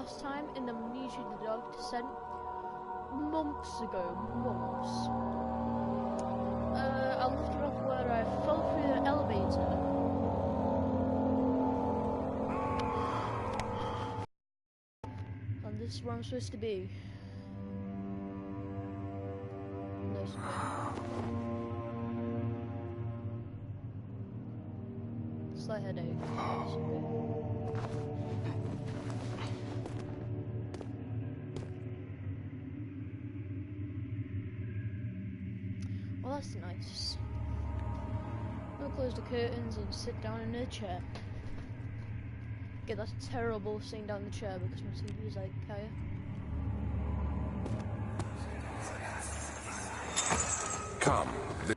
last time in Amnesia the Dark Descent months ago. I left it off where I fell through the elevator. And this is where I'm supposed to be. This way. Slight headache. Well, that's nice. I'll close the curtains and sit down in a chair. Okay, that's terrible sitting down in the chair because my TV is like Kaya. Come. Okay.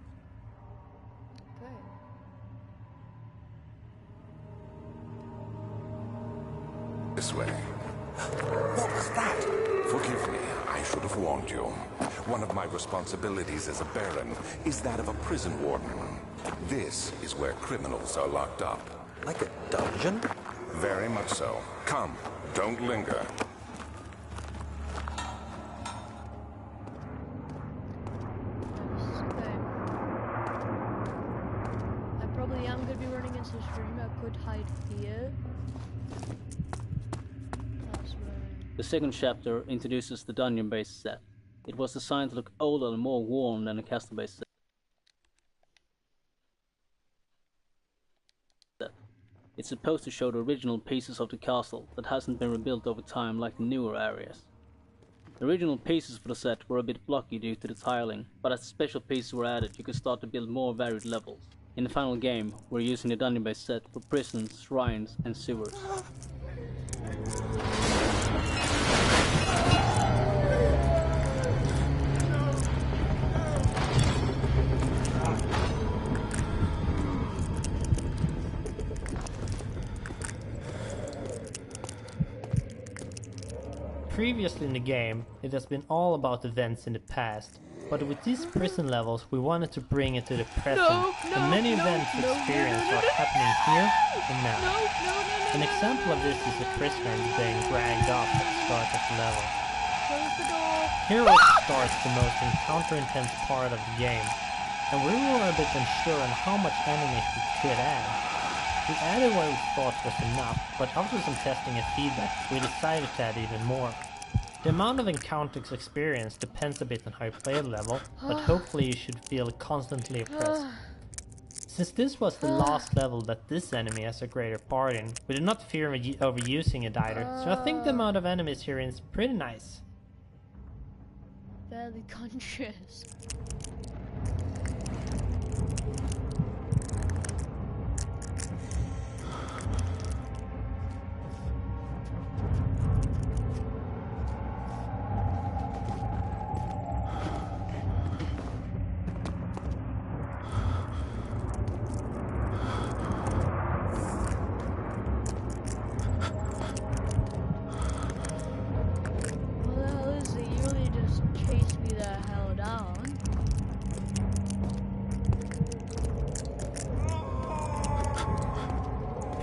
This way. What was that? Forgive me, I should have warned you. One of my responsibilities as a Baron is that of a prison warden. This is where criminals are locked up. Like a dungeon? Very much so. Come, don't linger. Okay. I probably am going to be running into the stream. I could hide here. That's where... The second chapter introduces the dungeon-based set. It was designed to look older and more worn than a castle-based set. It's supposed to show the original pieces of the castle that hasn't been rebuilt over time like the newer areas. The original pieces for the set were a bit blocky due to the tiling, but as special pieces were added you could start to build more varied levels. In the final game, we're using the dungeon-based set for prisons, shrines and sewers. Previously in the game, it has been all about events in the past, but with these prison levels we wanted to bring it to the present, and many events experienced are happening here and now. An example of this is a prisoner being dragged off at the start of the level. Here also starts the most encounter-intense part of the game, and we were a bit unsure on how much enemies we could add. We added what we thought was enough, but after some testing and feedback, we decided to add even more. The amount of encounters experienced depends a bit on how you play the level, but hopefully you should feel constantly oppressed. Since this was the last level that this enemy has a greater part in, we did not fear overusing it either, so I think the amount of enemies here is pretty nice. Barely conscious.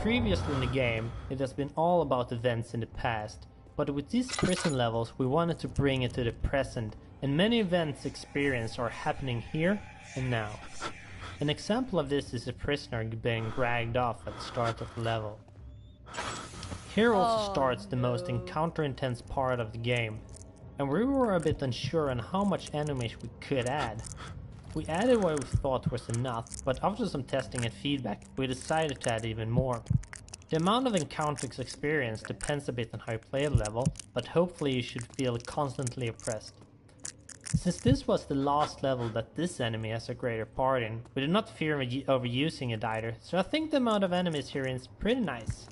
Previously in the game, it has been all about events in the past, but with these prison levels we wanted to bring it to the present, and many events experienced are happening here and now. An example of this is a prisoner being dragged off at the start of the level. Here also starts the most encounter-intense part of the game, and we were a bit unsure on how much enemies we could add. We added what we thought was enough, but after some testing and feedback, we decided to add even more. The amount of encounters experienced depends a bit on how you play the level, but hopefully you should feel constantly oppressed. Since this was the last level that this enemy has a greater part in, we did not fear overusing it either, so I think the amount of enemies here is pretty nice.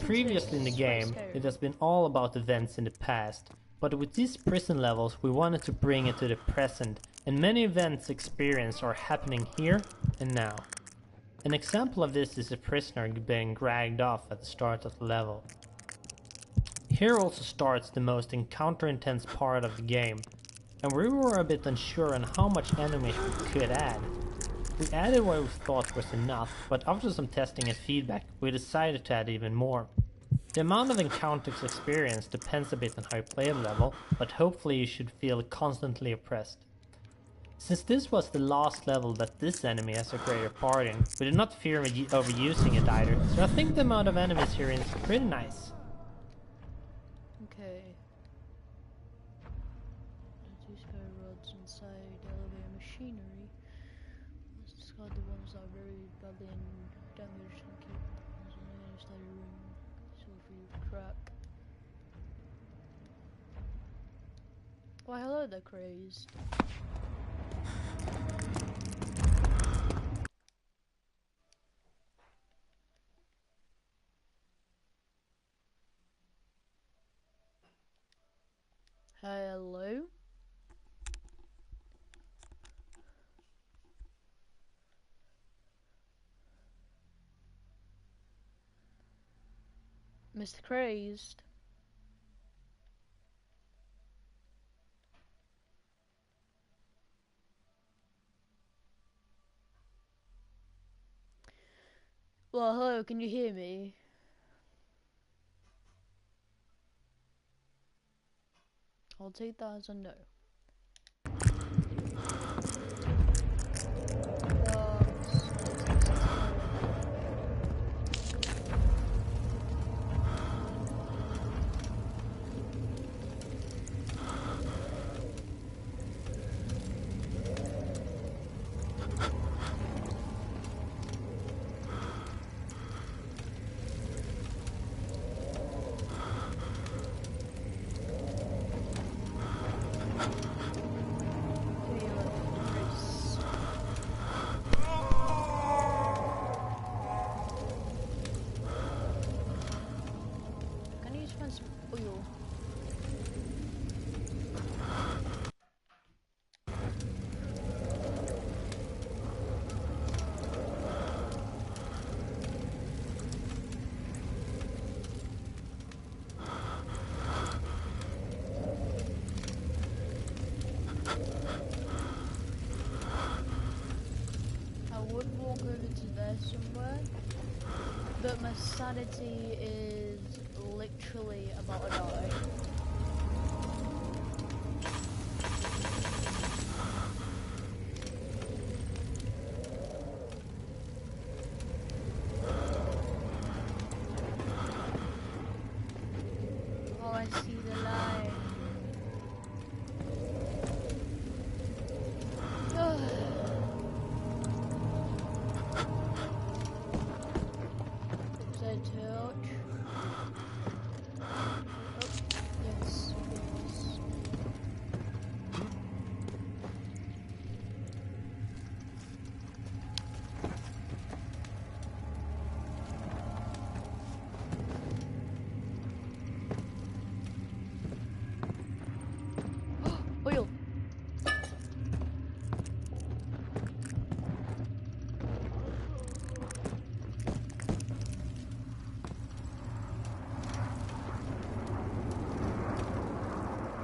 Previously in the game, it has been all about events in the past, but with these prison levels we wanted to bring it to the present, and many events experienced are happening here and now. An example of this is a prisoner being dragged off at the start of the level. Here also starts the most encounter-intense part of the game, and we were a bit unsure on how much enemies we could add. We added what we thought was enough, but after some testing and feedback, we decided to add even more. The amount of encounters experienced depends a bit on how you play the level, but hopefully you should feel constantly oppressed. Since this was the last level that this enemy has a greater part in, we did not fear overusing it either, so I think the amount of enemies here is pretty nice. Okay. Two square rods inside elevator machinery. Let's discard the ones that are very badly damaged and keep those in the inside room. So for you crap. Why hello there, crazed. Hello? Mr. Crazed? Well, hello, can you hear me? I'll take that as a no. Can you find some oil? I would walk over to there somewhere, but my sanity is literally about to die. Oh, I see the light. Is that a torch? Oh, yes, yes. Oil!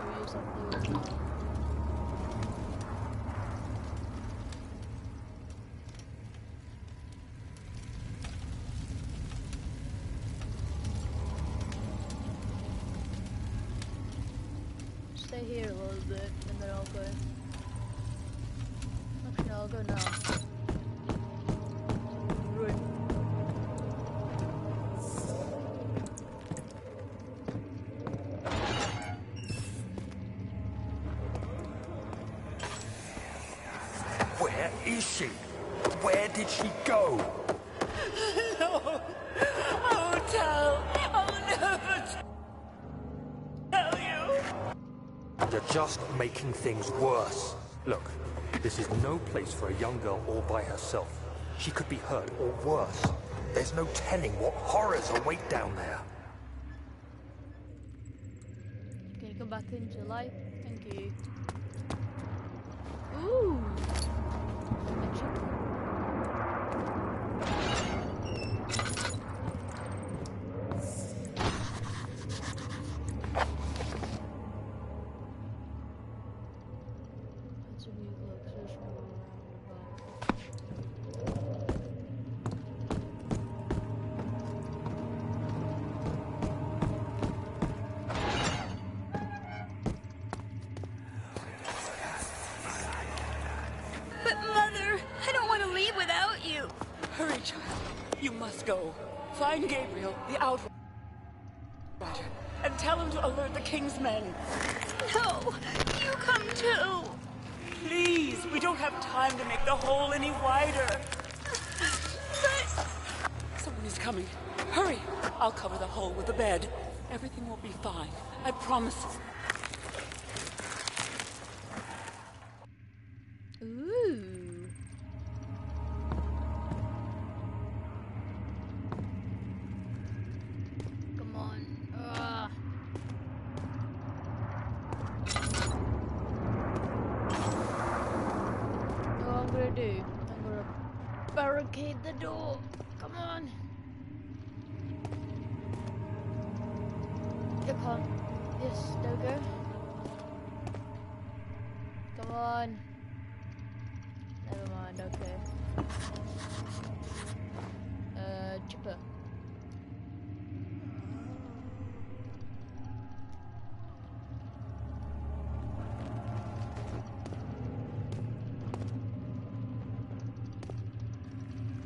We'll use that blue one. Stay here a little bit and then I'll go. Actually, no, I'll go now. Right. Where is she? Where did she go? No! Oh, tell! I'll never tell you! You're just making things worse. Look, this is no place for a young girl all by herself. She could be hurt or worse. There's no telling what horrors await down there. Can you come back into life? Thank you. Ooh! A chicken. That's a new location around about. must go. Find Gabriel, the Outrider, and tell him to alert the King's men. No, you come too. Please, we don't have time to make the hole any wider. But... Someone is coming. Hurry! I'll cover the hole with the bed. Everything will be fine. I promise. Ooh. Come on. What I'm gonna do? I'm gonna barricade the door. Come on. You can't. Yes, there we go. Come on. Never mind, okay. Chipper.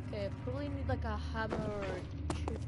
Okay, I probably need like a hammer or a chipper.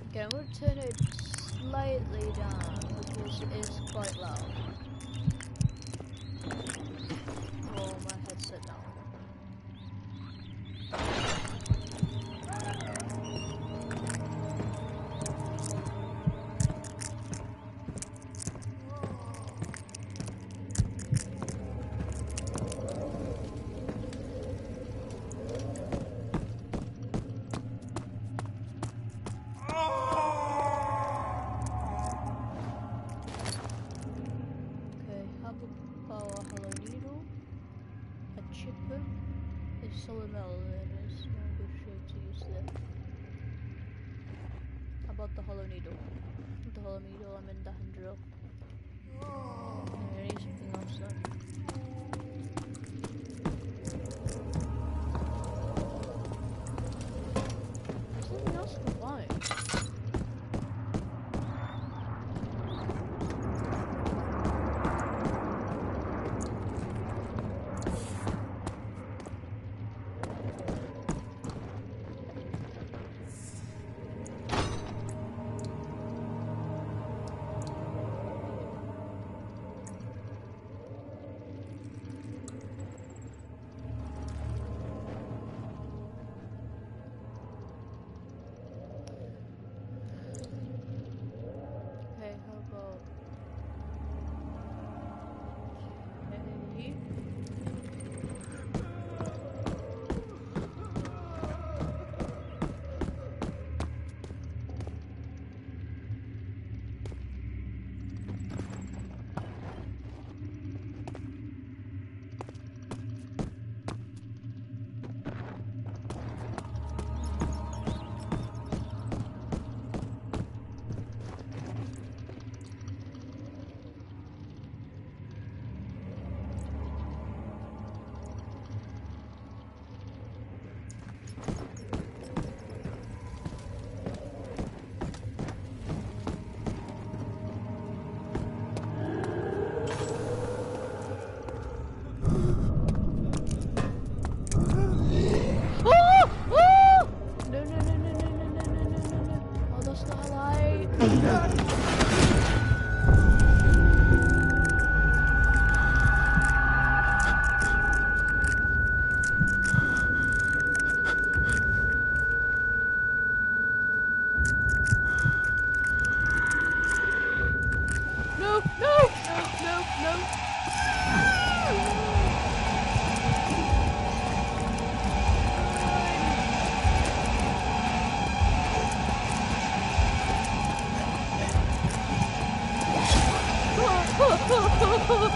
Okay, I'm going to turn it slightly down because it is quite loud. Roll my headset down. Okay, have a power hollow needle, a chipper, a solid metal, and it's no good shape to use there. How about the hollow needle? With the hollow needle, I'm in the hand drill. I need something else though. There's something else to find.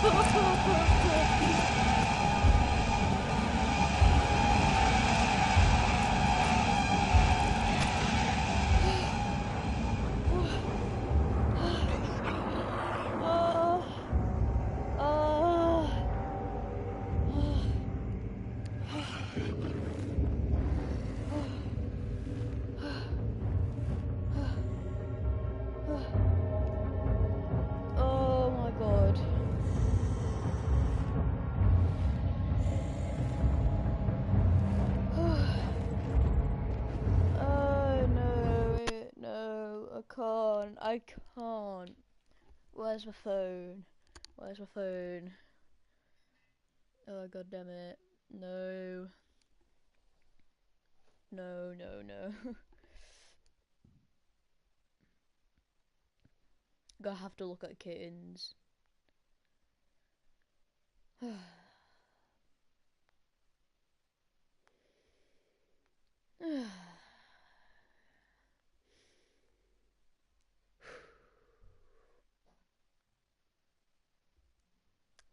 Oh my god. Oh no, no, I can't. Where's my phone? Where's my phone? Oh god damn it. No. No, no, no. Gonna have to look at kittens.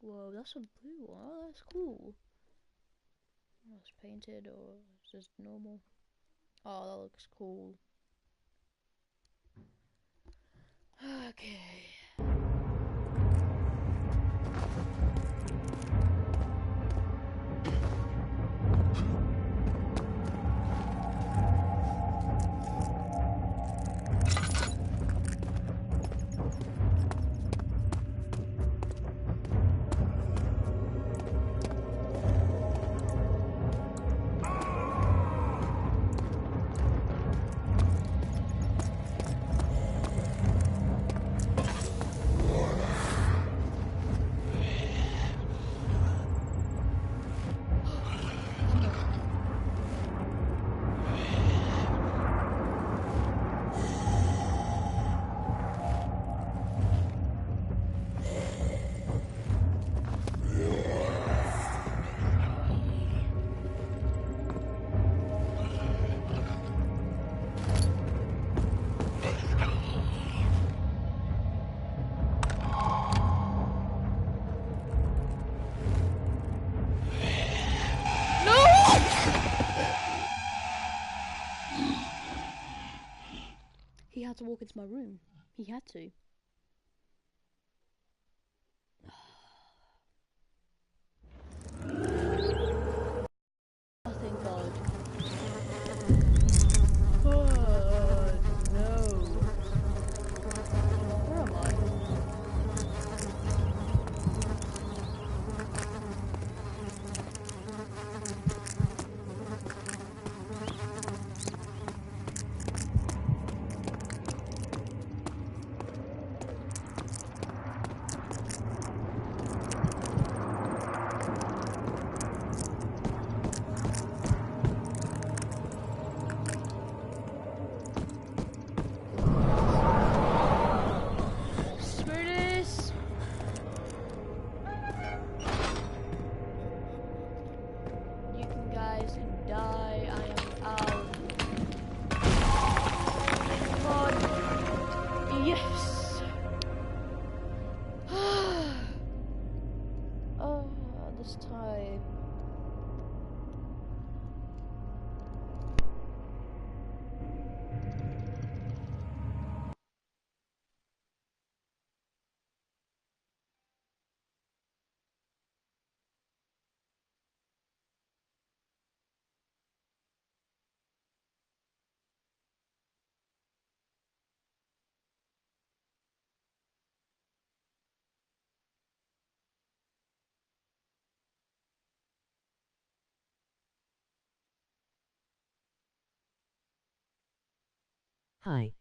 Whoa, that's a blue one. Oh, that's cool. Oh, it's painted or it's just normal. Oh, that looks cool. Okay. He had to walk into my room. He had to. Oh, thank God. Oh, no. Where am I? Spiritus! You can guys can die. I am out. God. Yes! Oh, this time. Hi.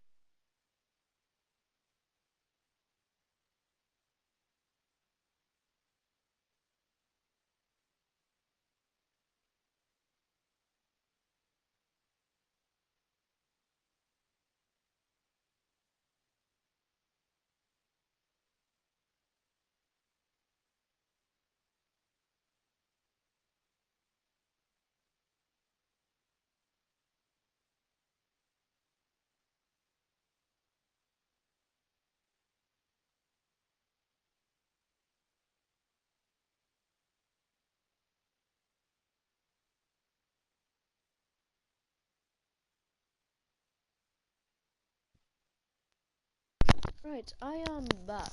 Right, I am back.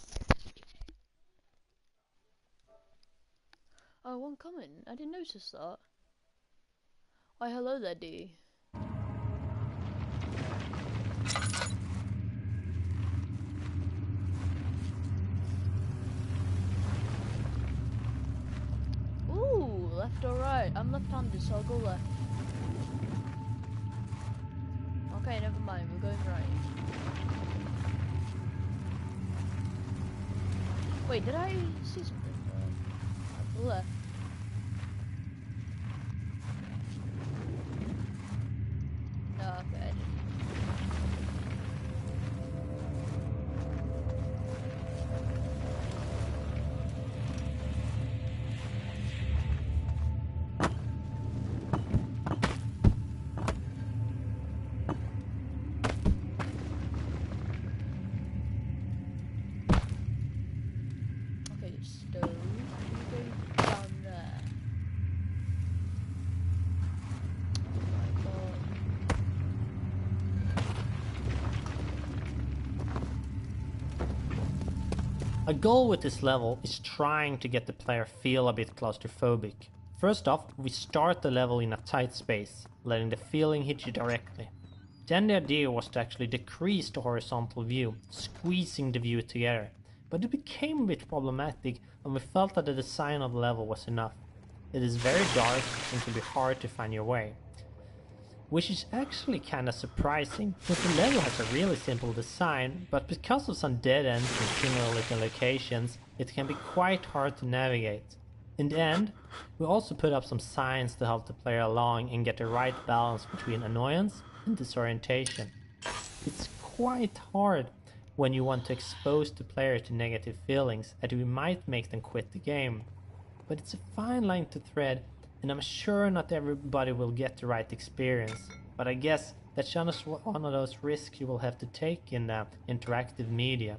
Oh, one comment. I didn't notice that. Why, hello there, D. Ooh, left or right? I'm left-handed, so I'll go left. Okay, never mind. We're going right. Wait, did I see something? Left. No, okay, I didn't. Okay, stove. Go down there. Oh my god. A goal with this level is trying to get the player feel a bit claustrophobic. First off, we start the level in a tight space, letting the feeling hit you directly. Then the idea was to actually decrease the horizontal view, squeezing the view together. But it became a bit problematic and we felt that the design of the level was enough. It is very dark and can be hard to find your way. Which is actually kinda surprising, since the level has a really simple design, but because of some dead ends in similar looking locations, it can be quite hard to navigate. In the end, we also put up some signs to help the player along and get the right balance between annoyance and disorientation. It's quite hard when you want to expose the player to negative feelings that we might make them quit the game. But it's a fine line to thread, and I'm sure not everybody will get the right experience. But I guess that's just one of those risks you will have to take in interactive media.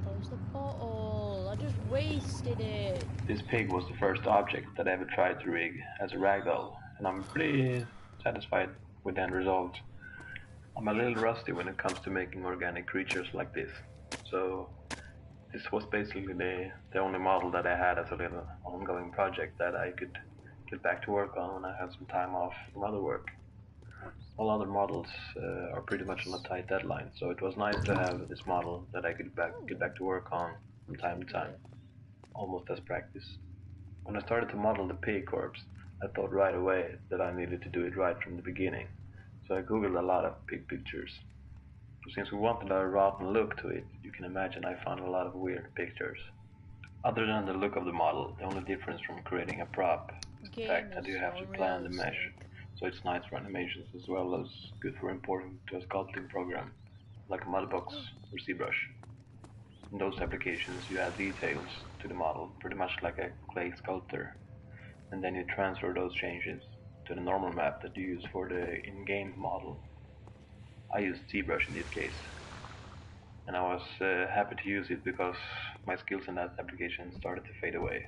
Close the portal. I just wasted it. This pig was the first object that I ever tried to rig as a ragdoll, and I'm pretty satisfied with the end result. I'm a little rusty when it comes to making organic creatures like this, so this was basically the only model that I had as a little ongoing project that I could get back to work on when I had some time off from other work. All other models are pretty much on a tight deadline, so it was nice to have this model that I could get back to work on from time to time, almost as practice. When I started to model the pig corpse, I thought right away that I needed to do it right from the beginning, so I googled a lot of pig pictures. Since we wanted a rotten look to it, you can imagine I found a lot of weird pictures. Other than the look of the model, the only difference from creating a prop is the fact that you have to plan the mesh, so it's nice for animations as well as good for importing to a sculpting program, like a Mudbox or ZBrush. In those applications you add details to the model, pretty much like a clay sculptor, and then you transfer those changes to the normal map that you use for the in-game model. I used ZBrush in this case, and I was happy to use it because my skills in that application started to fade away.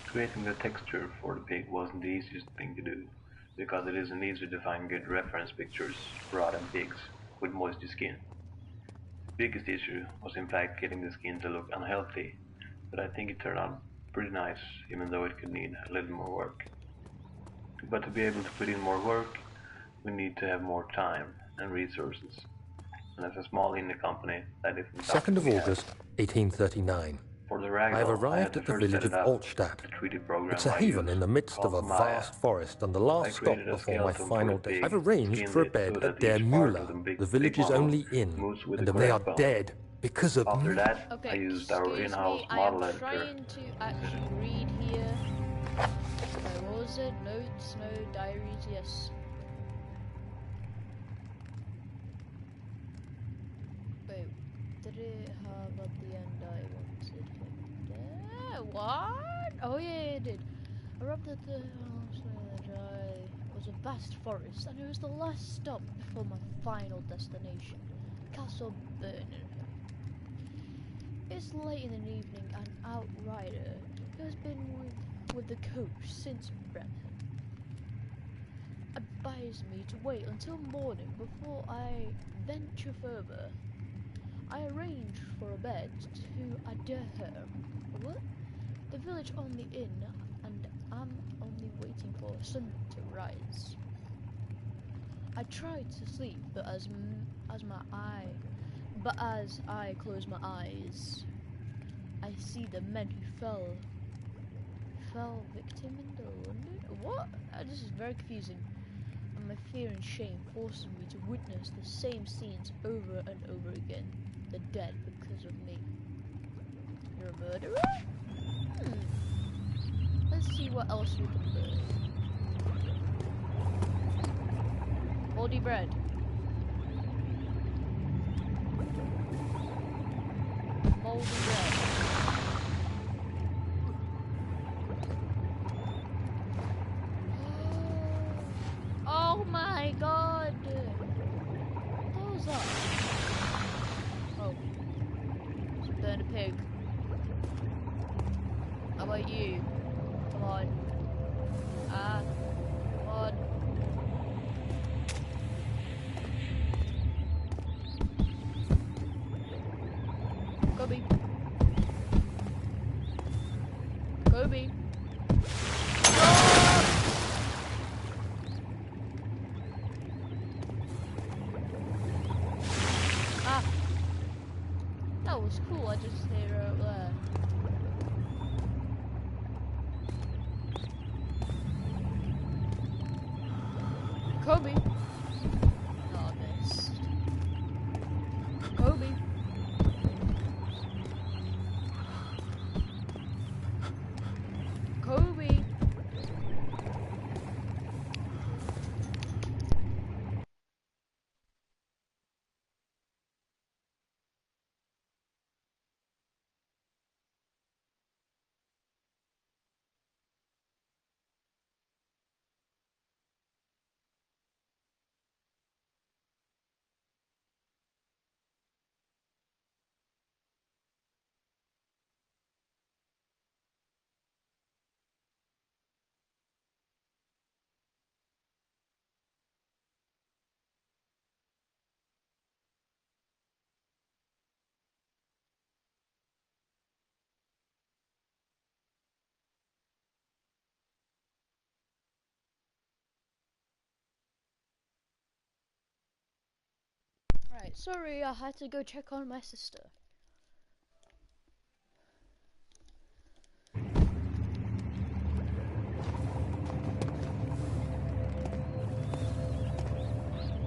Creating the texture for the pig wasn't the easiest thing to do, because it isn't easy to find good reference pictures for rotten pigs with moisty skin. The biggest issue was in fact getting the skin to look unhealthy, but I think it turned out pretty nice even though it could need a little more work. But to be able to put in more work, we need to have more time and resources. And as a small indie company, that isn't 2nd something of we have. August, 1839. For the I have ragdoll, I had arrived to at the first village set of it up. Altstadt. The 3D program It's a I haven use, in the midst of called a Maya. vast forest and the I last stop created a before my skeleton for final the day. pig, I've arranged skinned for a it so bed that at Der each part of Müller, the the pig village's model only inn, moves with and the they are correct bone. dead because of After me. that, Okay, I used our excuse in-house me, I model am editor. trying to actually read here. What was it? Notes, no, diaries, yes. Wait, did it have at the end I wanted him there? What? Oh yeah, it did. Arrived at the house where I was a vast forest, and it was the last stop before my final destination, Castle Bernard. It's late in the evening, and Outrider, who has been with the coach since breakfast, advised me to wait until morning before I venture further. I arranged for a bed to adhere. What? The village on the inn, and I'm only waiting for the sun to rise. I tried to sleep, but as I close my eyes, I see the men who fell victim in the London. What? This is very confusing, and my fear and shame forces me to witness the same scenes over and over again. The dead because of me. You're a murderer? Let's see what else we can learn. Moldy bread. Moldy bread. Oh my god! What was that? Oh. Just burned a pig. How about you? Come on. Come on. Kobe. Kobe. Ah! That was cool, I just stayed right there. Kobe. No, I missed. Kobe. Kobe. Right, sorry, I had to go check on my sister.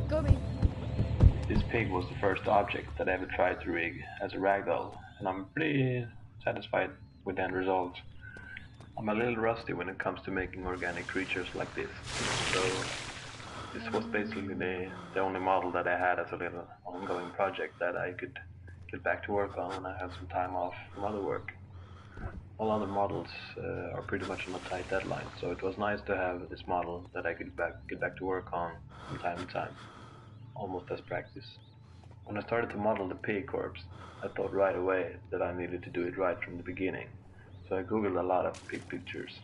Kobe. This pig was the first object that I ever tried to rig as a ragdoll, and I'm pretty satisfied with the end result. I'm a little rusty when it comes to making organic creatures like this, so this was basically the only model that I had as a little ongoing project that I could get back to work on when I had some time off from other work. All other models are pretty much on a tight deadline, so it was nice to have this model that I could get back to work on from time to time, almost as practice. When I started to model the pig corpse, I thought right away that I needed to do it right from the beginning, so I googled a lot of pig pictures.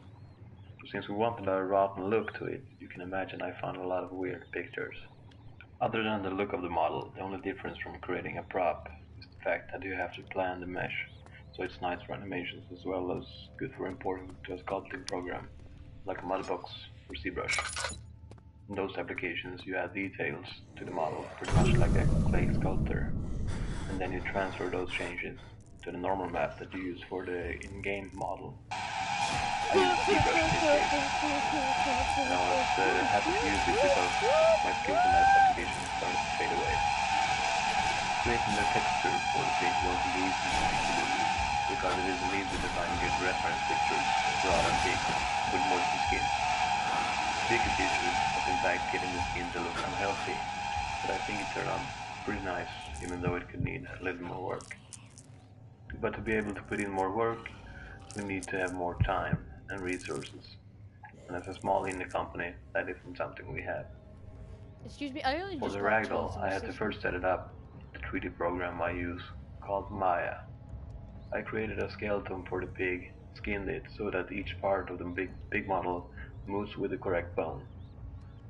Since we wanted a rotten look to it, you can imagine I found a lot of weird pictures. Other than the look of the model, the only difference from creating a prop is the fact that you have to plan the mesh, so it's nice for animations as well as good for importing to a sculpting program, like a Mudbox or ZBrush. In those applications you add details to the model, pretty much like a clay sculptor, and then you transfer those changes to the normal map that you use for the in-game model. I use ZBrush in this case, and I was happy to use it because my skills in that application started to fade away. Creating the texture for the pig wasn't the easiest thing to do, because it isn't easy to find good reference pictures for raw and pig with moisty skin. The biggest issue was in fact getting the skin to look unhealthy, but I think it turned out pretty nice, even though it could need a little more work. But to be able to put in more work, we need to have more time and resources. And as a small indie company, that isn't something we have. Excuse me, I only For just the got told ragdoll, to I the had to system. first set it up with the 3D program I use called Maya. I created a skeleton for the pig, skinned it so that each part of the big model moves with the correct bone.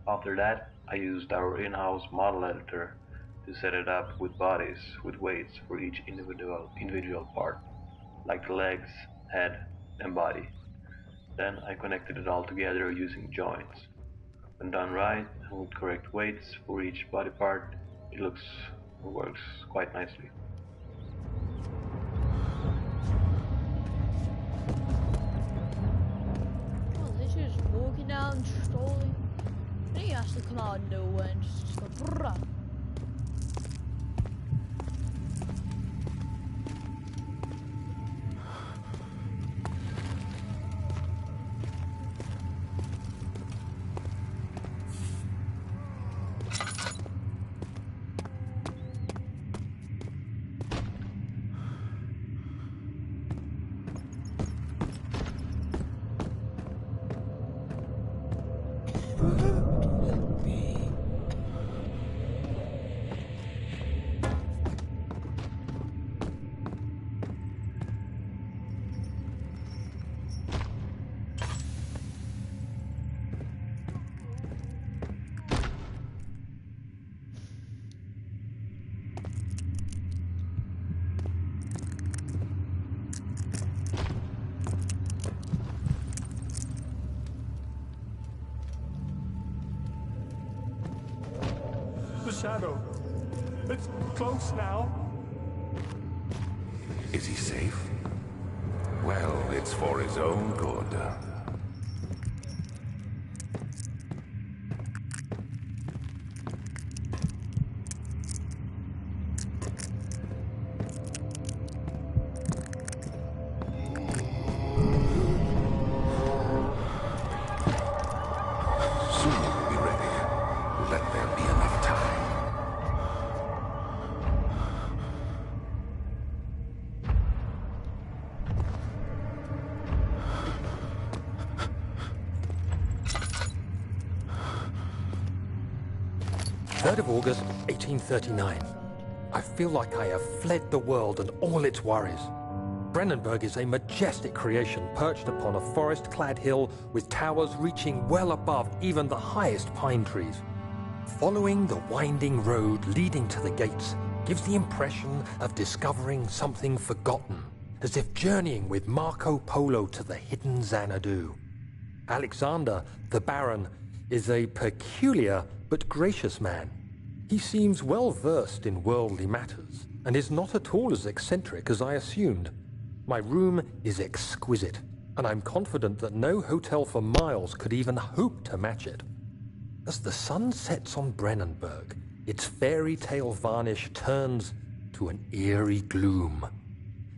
After that, I used our in-house model editor to set it up with bodies with weights for each individual part, like the legs, head, and body. Then I connected it all together using joints. When done right and with correct weights for each body part, it works quite nicely. Oh, this is walking down slowly. Then he has to come out of nowhere and just go brrrah. The shadow. It's close now. Is he safe? Well, it's for his own good. Soon we'll be ready. Let there be enough time. August 1839. I feel like I have fled the world and all its worries. Brennenburg is a majestic creation perched upon a forest-clad hill with towers reaching well above even the highest pine trees. Following the winding road leading to the gates gives the impression of discovering something forgotten, as if journeying with Marco Polo to the hidden Xanadu. Alexander, the Baron, is a peculiar but gracious man. He seems well versed in worldly matters, and is not at all as eccentric as I assumed. My room is exquisite, and I'm confident that no hotel for miles could even hope to match it. As the sun sets on Brennenburg, its fairy tale varnish turns to an eerie gloom.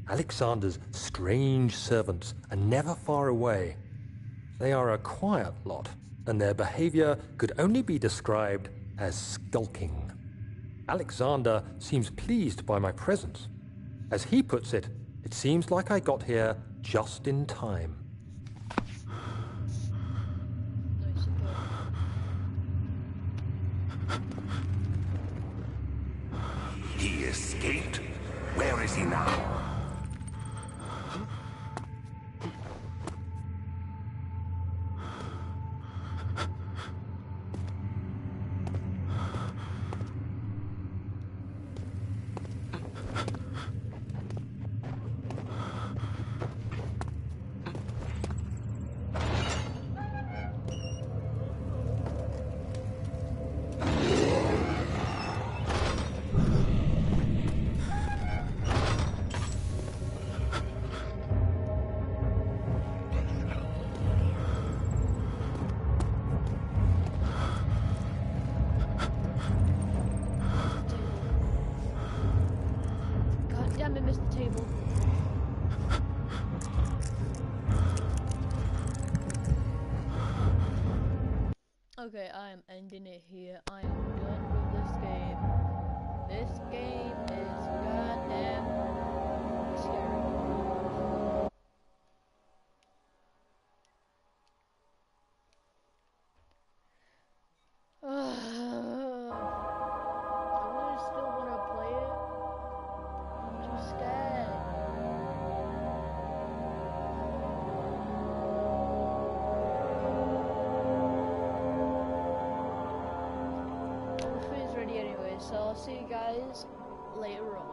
Alexander's strange servants are never far away. They are a quiet lot, and their behavior could only be described as skulking. Alexander seems pleased by my presence. As he puts it, it seems like I got here just in time. He escaped? Where is he now? Okay, I am ending it here. I am done with this game. This game is goddamn scary. I really still want to play it. I'm too scared. see you guys later on.